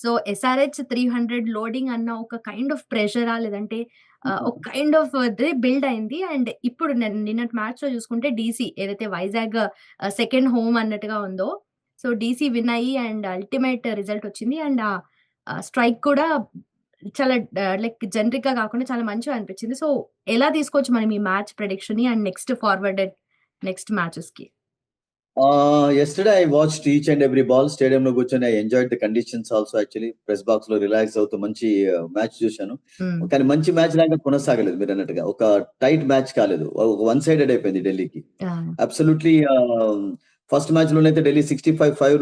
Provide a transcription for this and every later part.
So, SRH 300 loading అన్న ఒక kind of ప్రెషరా? లేదంటే ఒక కైండ్ ఆఫ్ ది బిల్డ్ అయింది. అండ్ ఇప్పుడు నిన్నటి మ్యాచ్‌లో చూసుకుంటే డీసీ ఏదైతే వైజాగ్ సెకండ్ హోమ్ అన్నట్టుగా ఉందో, సో, డీసీ విన్ అయ్యి అండ్ అల్టిమేట్ రిజల్ట్ వచ్చింది. అండ్ స్ట్రైక్ కూడా చాలా లైక్ జనరిక్‌గా కాకుండా చాలా మంచిగా అనిపించింది. సో, ఎలా తీసుకోవచ్చు మనం ఈ మ్యాచ్ ప్రిడిక్షన్‌ని అండ్ నెక్స్ట్ మ్యాచెస్‌కి? Yesterday I watched each and every ball. స్టేడియంలో కూర్చొని I enjoyed the conditions also actually. Press box లో రిలాక్స్ అవుతూ మంచి మ్యాచ్ చూశాను. హ్మ్. కానీ మంచి మ్యాచ్ లాగా కొనసాగలేదు మీరు అన్నట్టుగా. ఒక టైట్ మ్యాచ్ కాలేదు. ఒక వన్ సైడెడ్ అయిపోయింది ఢిల్లీకి. యాహ్! అబ్సల్యూట్లీ ఫస్ట్ మ్యాచ్ లోనైతే ఢిల్లీ 65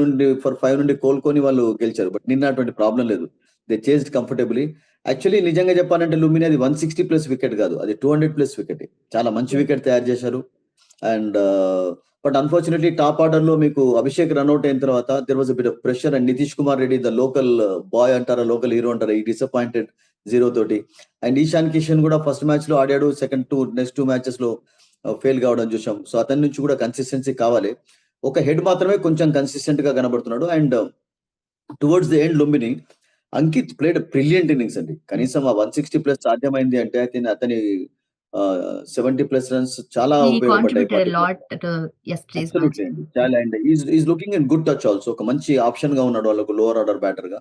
నుండి కోలుకొని వాళ్ళు గెలిచారు. బట్ నిన్న అటువంటి ప్రాబ్లం లేదు. They chased comfortably. యాక్చువల్లీ నిజంగా చెప్పాలంటే లుంబిని అది 160 ప్లస్ వికెట్ కాదు. అది 200 ప్లస్ వికెట్. చాలా మంచి ఓకే. వికెట్ తయారు చేశారు. And but unfortunately top order లో మీకు అభిషేక్ రన్అట్ అయిన తర్వాత there was a bit of pressure and Nitish Kumar Reddy the local bye అంటారా, లోకల్ హీరో అంటారా, ఈ డిసప్పాయింటెడ్ 0 తోటి. అండ్ ఈశాన్ కిషన్ కూడా ఫస్ట్ మ్యాచ్ లో ఆడాడు, నెక్స్ట్ 2 మ్యాచెస్ లో ఫెయిల్ కావడం చూసాం. సో అతని నుంచి కూడా కన్సిస్టెన్సీ కావాలి. ఒక హెడ్ మాత్రమే కొంచెం కన్సిస్టెంట్ గా కనబడుతున్నాడు. And towards the end Lumbini Ankit played brilliant innings అండి. కనీసం ఆ 160 ప్లస్ సాధ్యమైంది అంటే అతని 70 ప్లస్ రన్స్ చాలా హి ఉపయోగపడ్డాయి contributed a particular. Lot to yesterday's match. Absolutely అండి. చాలా and is looking in good touch also. ఒక మంచి ఆప్షన్ గా ఉన్నాడు వాళ్ళకు లోవర్ ఆర్డర్ బ్యాటర్ గా.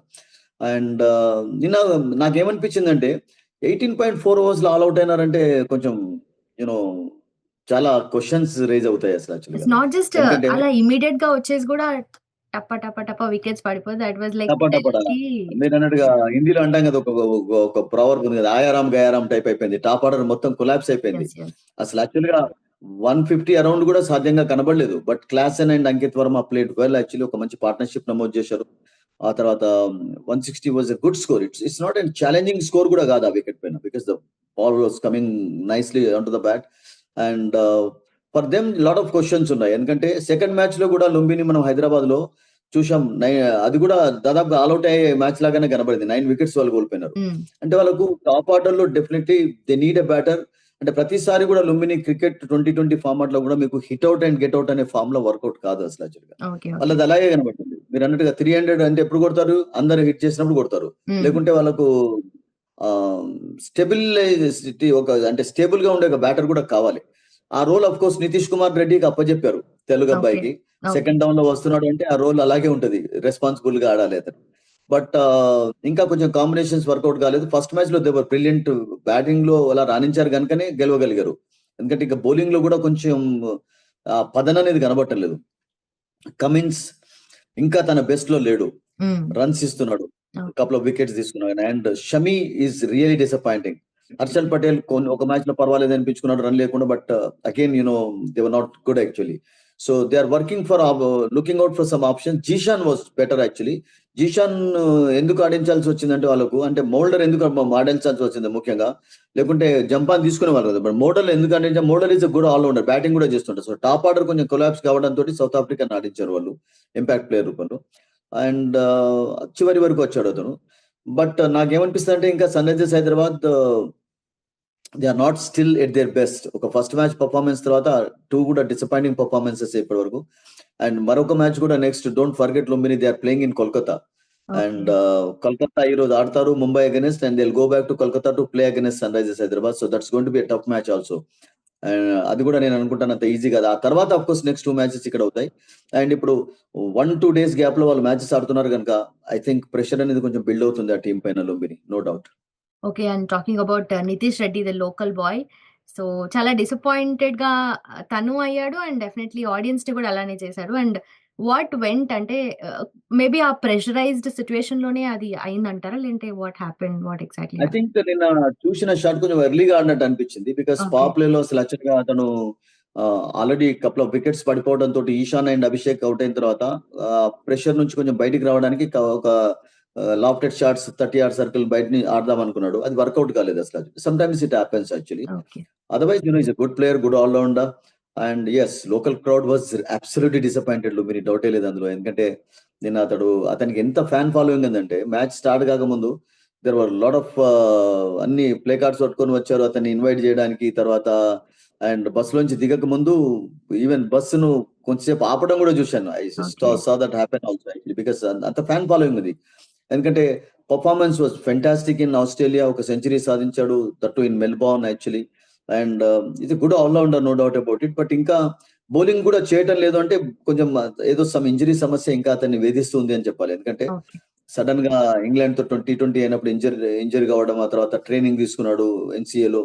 అండ్ నిన్న నాకేమనిపించిందంటే 18.4 ఓవర్స్ లో ఆల్ అవుట్ అయినారంటే కొంచెం యూనో చాలా క్వశ్చన్స్ రైజ్ అవుతాయి అసలు యాక్చువల్గా. ఇట్స్ నాట్ జస్ట్ ఎందుకంటే అలా ఇమ్మీడియేట్‌గా వచ్చేసి కూడా టప టప టప వికెట్స్ పడిపోయి దట్ వాస్ లైక్ టపటపట ఢిల్లీకి మీరు అన్నట్టుగా హిందీలో అంటాం కదా, ఒక ప్రావర్బ్ ఉంది కదా, ఆయారాం గయారాం టైప్ అయిపోయింది. టాప్ ఆర్డర్ మొత్తం కొలాప్స్ అయిపోయింది. యెస్. యెస్. అసలు యాక్చువల్ గా 150 అరౌండ్ కూడా సాధ్యంగా కనబడలేదు. But Klaasen and Ankit Varma played well actually. ఒక మంచి పార్ట్నర్షిప్ నమోదు చేశారు. ఆ తర్వాత 160 was a good score. It's not and challenging score కూడా కాదు ఆ వికెట్ పైన, because the ball was coming nicely on to the bat. And for them lot of questions ఉన్నాయి. ఎందుకంటే సెకండ్ మ్యాచ్ లో కూడా లుంబిని మనం హైదరాబాద్ లో చూసాం. అది కూడా దాదాపు ఆల్అౌట్ అయ్యే మ్యాచ్ లాగానే కనబడింది. 9 వికెట్స్ వాళ్ళు కోల్పోయినారు. హ్మ్. అంటే వాళ్ళకు టాప్ ఆర్డర్ లో definitely they need a batter. అంటే ప్రతిసారి కూడా లుంబిని క్రికెట్ 2020 ఫార్మాట్ లో కూడా మీకు hit out and get out అనే ఫామ్ లో వర్కౌట్ కాదు అసలు యాక్చువల్గా. ఓకే. ఓకే. వాళ్ళది అలాగే కనబడుతుంది. మీరు అన్నట్టుగా 300 అంటే ఎప్పుడు కొడతారు? అందరు హిట్ చేసినప్పుడు కొడతారు. హ్మ్. లేకుంటే వాళ్ళకు స్టెబిలిటీ అంటే స్టేబుల్ గా ఉండే ఒక బ్యాటర్ కూడా కావాలి. ఆ role of course Nitish Kumar రెడ్డికి అప్పచెప్పారు, తెలుగు ఓకే. అబ్బాయికి. ఓకే. సెకండ్ డౌన్ లో వస్తున్నాడు అంటే ఆ రోల్ అలాగే ఉంటది. రెస్పాన్సిబుల్ గా ఆడాలి అతను. బట్ ఇంకా కొంచెం కాంబినేషన్స్ వర్కౌట్ కాలేదు. ఫస్ట్ మ్యాచ్ లో దేవర్ బ్రిలియంట్. బ్యాటింగ్ లో అలా రాణించారు కనుకనే గెలవగలిగారు. ఎందుకంటే ఇంకా బౌలింగ్ లో కూడా కొంచెం పదన అనేది కనబట్టలేదు. కమిన్స్ ఇంకా తన బెస్ట్ లో లేడు. హ్మ్. రన్స్ ఇస్తున్నాడు, ఓకే. కపుల్ ఆఫ్ వికెట్స్ తీసుకున్నాడు. And Shami is really disappointing. Harshal Patel ఒక మ్యాచ్ లో పర్వాలేదు అనిపించుకున్నాడు రన్ లేకుండా. But again they were not good actually. So they are working for looking out for some option. Zeeshan was better actually. Zeeshan ఎందుకు ఆడించాల్సి వచ్చిందంటే వాళ్ళకు, అంటే మౌల్డర్ ఎందుకు ఆడించాల్సి వచ్చింది ముఖ్యంగా, లేకుంటే జంపాన్ తీసుకునే వాళ్ళు కదా. బట్ మోడల్ ఎందుకు ఆడించారు? Model is good allrounder, batting కూడా చేస్తుంటారు. సో టాప్ ఆర్డర్ కొంచెం కొలాప్స్ కావడంతో సౌత్ ఆఫ్రికాని ఆడించారు వాళ్ళు ఇంపాక్ట్ ప్లేయర్ రూపంలో. అండ్ చివరి వరకు వచ్చాడు అతను. బట్ నాకేమనిపిస్తుంది అంటే ఇంకా sun Risers Hyderabad they are not still at their best. ఒక ఫస్ట్ మ్యాచ్ పర్ఫార్మెన్స్ తర్వాత 2 కూడా డిసప్పాయింటింగ్ పర్ఫార్మెన్సెస్ ఇప్పటి వరకు. అండ్ మరొక మ్యాచ్ కూడా next don't forget Lumbini, they are playing in Kolkata. Okay. And Kolkata ఈ రోజు ఆడతారు Mumbai against, and they will go back to Kolkata to play against sun Risers Hyderabad. So that's going to be a tough match also. అది కూడా నేను అనుకుంటాను అంత easy కదా. ఆ తర్వాత అఫ్ కోర్స్ నెక్స్ట్ 2 మ్యాచెస్ ఇక్కడ అవుతాయి. అండ్ ఇప్పుడు 1-2 డేస్ గ్యాప్ లో వాళ్ళు మ్యాచెస్ ఆడుతున్నారు కనుక ఐ థింక్ ప్రెషర్ అనేది కొంచెం బిల్డ్ అవుతుంది ఆ టీం పైన Lumbini, no doubt. Okay. And talking about Nitish Reddy the local boy. So, చాలా డిసప్పాయింటెడ్‌గా తను అయ్యాడు అండ్ డెఫినైట్‌లీ ఆడియన్స్‌ని కూడా అలానే చేశాడు. అండ్ వాట్ వెంట్ అంటే మేబీ ఆ ప్రెషరైజ్డ్ సిట్యుయేషన్‌లోనే అది అయిందంటారా? లేదంటే what happened? What exactly I happened? Think నిన్న చూసిన షాట్ కొంచెం ఎర్లీగా ఆడినట్టు అనిపించింది. Because okay. పవర్ ప్లే లో అసలు యాక్చువల్ గా అతను ఆల్రెడీ కపుల్ ఆఫ్ వికెట్స్ పడిపోవడంతో ఈశాన్ అండ్ అభిషేక్ అవుట్ అయిన తర్వాత ప్రెషర్ నుంచి కొంచెం బయటికి రావడానికి ఒక లాఫ్టెడ్ షాట్స్ 30 యార్డ్ సర్కిల్ బయటని ఆడదాం అనుకున్నాడు. అది వర్కౌట్ కాలేదు అసలు. Sometimes it happens actually. Okay. Otherwise is a good player, good allrounder. And yes, local crowd was absolutely disappointed. మీరు డౌటే లేదు అందులో. ఎందుకంటే నిన్న అతనికి ఎంత ఫ్యాన్ ఫాలోయింగ్ ఉందంటే మ్యాచ్ స్టార్ట్ కాకముందు దేర్ వర్ లాట్ ఆఫ్ అన్ని ప్లే కార్డ్స్ పట్టుకొని వచ్చారు అతన్ని ఇన్వైట్ చేయడానికి. తర్వాత అండ్ బస్సులోంచి దిగక ముందు ఈవెన్ బస్సును కొంచెంసేపు ఆపడం కూడా చూశాను. I okay. Saw that happen also because అంత ఫ్యాన్ ఫాలోయింగ్ ఉంది. ఎందుకంటే performance was fantastic in Australia. ఒక సెంచరీ సాధించాడు, that in Melbourne actually. And ఇది good allrounder, no doubt about it. But ఇంకా బౌలింగ్ కూడా చేయటం లేదు అంటే కొంచెం ఏదో సమ్ ఇంజరీ సమస్య ఇంకా అతన్ని వేధిస్తుంది అని చెప్పాలి. ఎందుకంటే ఓకే. సడన్ గా ఇంగ్లాండ్ తో T20 అయినప్పుడు ఇంజరీ కావడం, ఆ తర్వాత ట్రైనింగ్ తీసుకున్నాడు NCAలో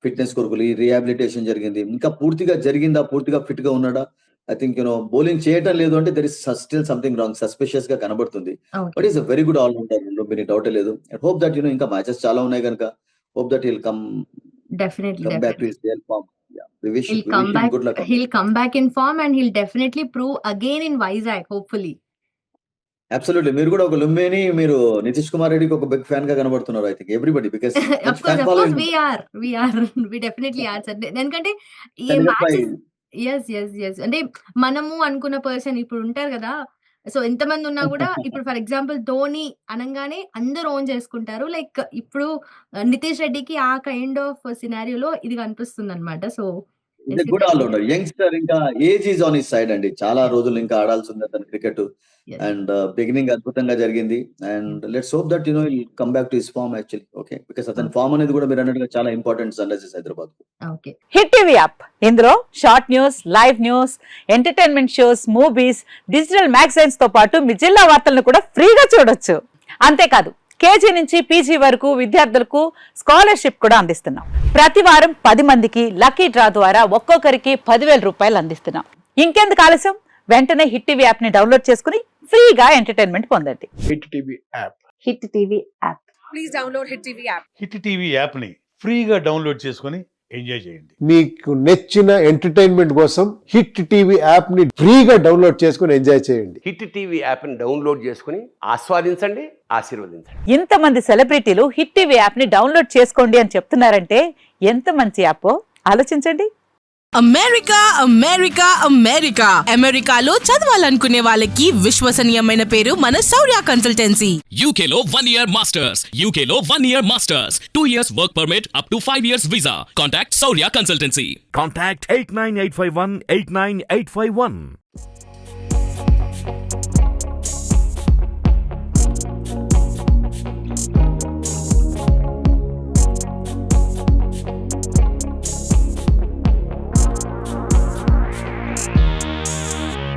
ఫిట్నెస్ కొరకు, రీహాబిలిటేషన్ జరిగింది. ఇంకా పూర్తిగా జరిగిందా, పూర్తిగా ఫిట్ గా ఉన్నాడా? ఐ థింక్ బౌలింగ్ చేయటం లేదు అంటే there is still something wrong, suspicious గా కనబడుతుంది. But okay. Is a very good allrounder, మీరు డౌట్ లేదు. అండ్ హోప్ దట్ ఇంకా మ్యాచెస్ చాలా ఉన్నాయి కనుక hope that he'll definitely. Come back to his real form. We wish He'll him come back. good luck on that. He'll come back in form and he'll definitely prove again in Vizag, hopefully. Absolutely. మీరు కూడా ఒక లుంబిని, మీరు నితీష్ కుమార్ రెడ్డికి ఒక big fan గా కనబడుతున్నారు. I think everybody because Of course, we are. We definitely are, sir. ఎందుకంటే ఈ మ్యాచెస్ యెస్. అంటే మనము అనుకున్న పర్సన్ ఇప్పుడు ఉంటారు కదా! సో ఎంతమంది ఉన్నా కూడా ఇప్పుడు ఫర్ ఎగ్జాంపుల్ ధోని అనంగానే అందరూ ఓన్ చేసుకుంటారు. లైక్ ఇప్పుడు నితీష్ రెడ్డికి ఆ కైండ్ ఆఫ్ సినారియోలో ఇది కనిపిస్తుందన్నమాట. So is good allrounder. Youngster, ఇంకా age is on his side అండి. చాలా రోజులు ఇంకా ఆడాల్సి ఉంది అతను క్రికెట్. అండ్ బిగినింగ్ అద్భుతంగా జరిగింది. And let's hope that will come back to his form actually. Okay, because అతని ఫార్మ్ అనేది కూడా మీరు అన్నట్టుగా చాలా important sun Risers Hyderabad. Okay. Hit TV app, ఇందులో short news, live news, entertainment shows, movies, digital magazines తో పాటు మీ జిల్లా వార్తలను కూడా ఫ్రీగా చూడొచ్చు. అంతేకాదు KG నుంచి PG వరకు విద్యార్థులకు స్కాలర్షిప్ కూడా అందిస్తున్నాం. ప్రతి వారం 10 మందికి లక్కీ డ్రా ద్వారా ఒక్కొక్కరికి 10,000 రూపాయలు అందిస్తున్నాం. ఇంకెందుకు ఆలస్యం, వెంటనే హిట్ టీవీ యాప్ ని డౌన్లోడ్ చేసుకుని ఫ్రీగా ఎంటర్టైన్మెంట్ పొందండి. Hit TV app. Hit TV app. Please download hit TV app. Hit TV app ని ఫ్రీగా డౌన్లోడ్ చేసుకొని ఎంజాయ్ చేయండి. మీకు నచ్చిన ఎంటర్టైన్మెంట్ కోసం హిట్ టీవీ యాప్ ని ఫ్రీగా డౌన్లోడ్ చేసుకుని ఎంజాయ్ చేయండి. హిట్ టీవీ యాప్ని డౌన్లోడ్ చేసుకుని ఆస్వాదించండి, ఆశీర్వదించండి. ఇంతమంది సెలబ్రిటీలు హిట్ టీవీ యాప్ ని డౌన్లోడ్ చేసుకోండి అని చెప్తున్నారంటే ఎంత మంచి యాప్ ఆలోచించండి. అమెరికాలో చదవాలనుకునే వాళ్ళకి విశ్వసనీయమైన పేరు మన శౌర్య కన్సల్టెన్సీ. UK లో 1 year masters. UK లో 1 year masters. 2 years work permit up to 5 years visa. Contact Saurya Consultancy. Contact 89851 89851.